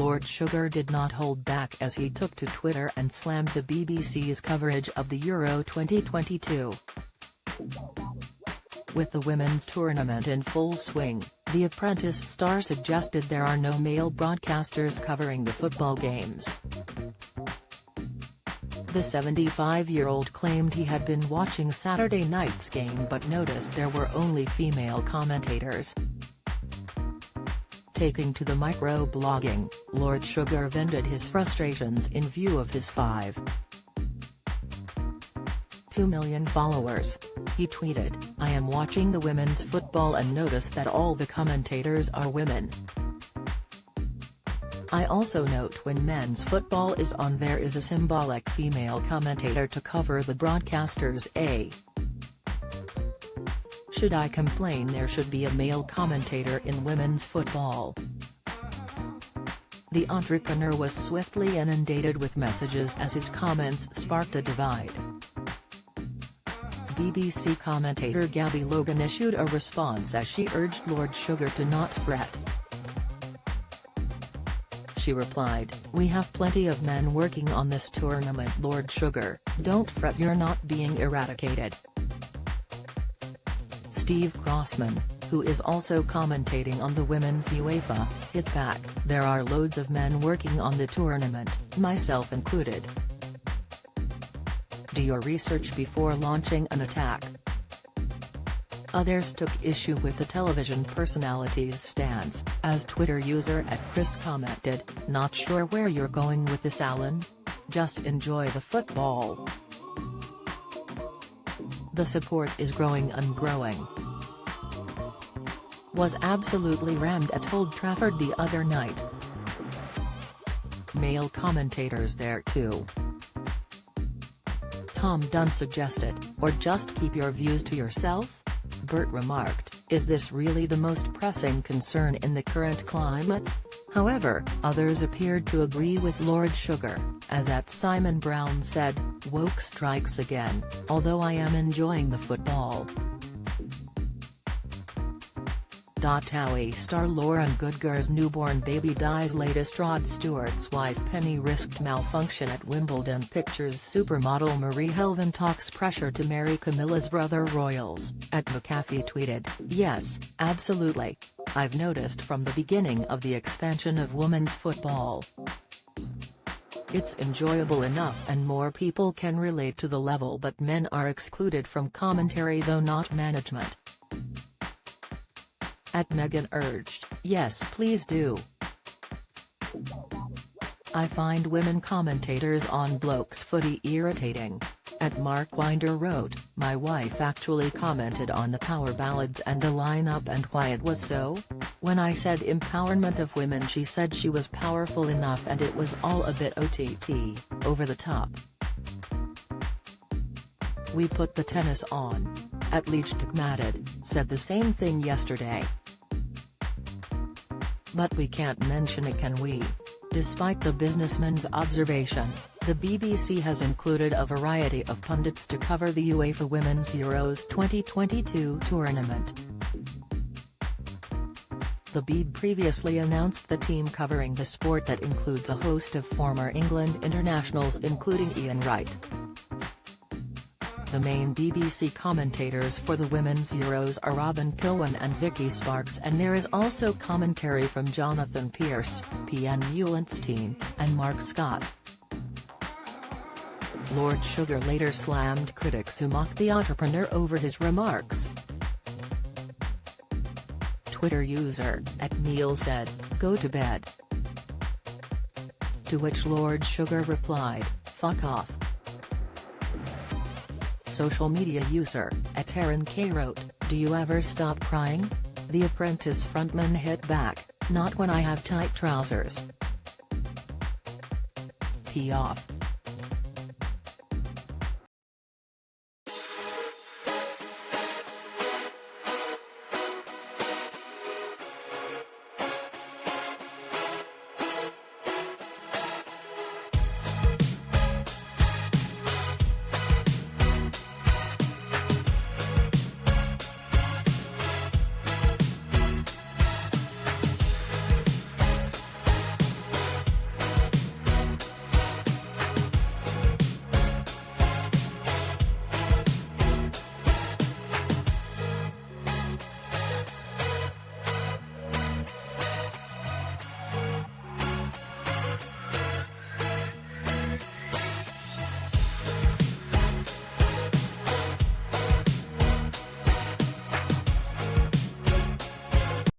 Lord Sugar did not hold back as he took to Twitter and slammed the BBC's coverage of the Euro 2022. With the women's tournament in full swing, The Apprentice star suggested there are no male broadcasters covering the football games. The 75-year-old claimed he had been watching Saturday night's game but noticed there were only female commentators. Taking to the micro-blogging, Lord Sugar vented his frustrations in view of his 5.2 million followers. He tweeted, "I am watching the women's football and notice that all the commentators are women. I also note when men's football is on there is a symbolic female commentator to cover the broadcasters. Should I complain there should be a male commentator in women's football?" The entrepreneur was swiftly inundated with messages as his comments sparked a divide. BBC commentator Gabby Logan issued a response as she urged Lord Sugar to not fret. She replied, "We have plenty of men working on this tournament, Lord Sugar, don't fret, you're not being eradicated." Steve Crossman, who is also commentating on the women's UEFA, hit back, "There are loads of men working on the tournament, myself included. Do your research before launching an attack." Others took issue with the television personality's stance, as Twitter user @Chris commented, "Not sure where you're going with this, Alan? Just enjoy the football." "The support is growing and growing. Was absolutely rammed at Old Trafford the other night. Male commentators there too." Tom Dunn suggested, "Or just keep your views to yourself?" Bert remarked, "Is this really the most pressing concern in the current climate?" However, others appeared to agree with Lord Sugar, as @Simon Brown said, "Woke strikes again, although I am enjoying the football." TOWIE star Lauren Goodgar's newborn baby dies. Latest: Rod Stewart's wife Penny risked malfunction at Wimbledon. Pictures supermodel Marie Helven talks pressure to marry Camilla's brother royals. @McAfee tweeted, "Yes, absolutely. I've noticed from the beginning of the expansion of women's football. It's enjoyable enough and more people can relate to the level, but men are excluded from commentary, though not management." Megan urged, "Yes, please do. I find women commentators on blokes footy irritating." Mark Winder wrote, "My wife actually commented on the power ballads and the lineup and why it was so. When I said empowerment of women, she said she was powerful enough and it was all a bit OTT, over the top. We put the tennis on. Leachtikmatted said the same thing yesterday. But we can't mention it, can we?" Despite the businessman's observation, the BBC has included a variety of pundits to cover the UEFA Women's Euros 2022 tournament. The BB previously announced the team covering the sport that includes a host of former England internationals including Ian Wright. The main BBC commentators for the Women's Euros are Robin Kilwan and Vicky Sparks, and there is also commentary from Jonathan Pearce, PN Eulenstein, and Mark Scott. Lord Sugar later slammed critics who mocked the entrepreneur over his remarks. Twitter user @Neil said, "Go to bed." To which Lord Sugar replied, "Fuck off." Social media user @Aaron K wrote, "Do you ever stop crying? The Apprentice frontman hit back, "Not when I have tight trousers. Pee off."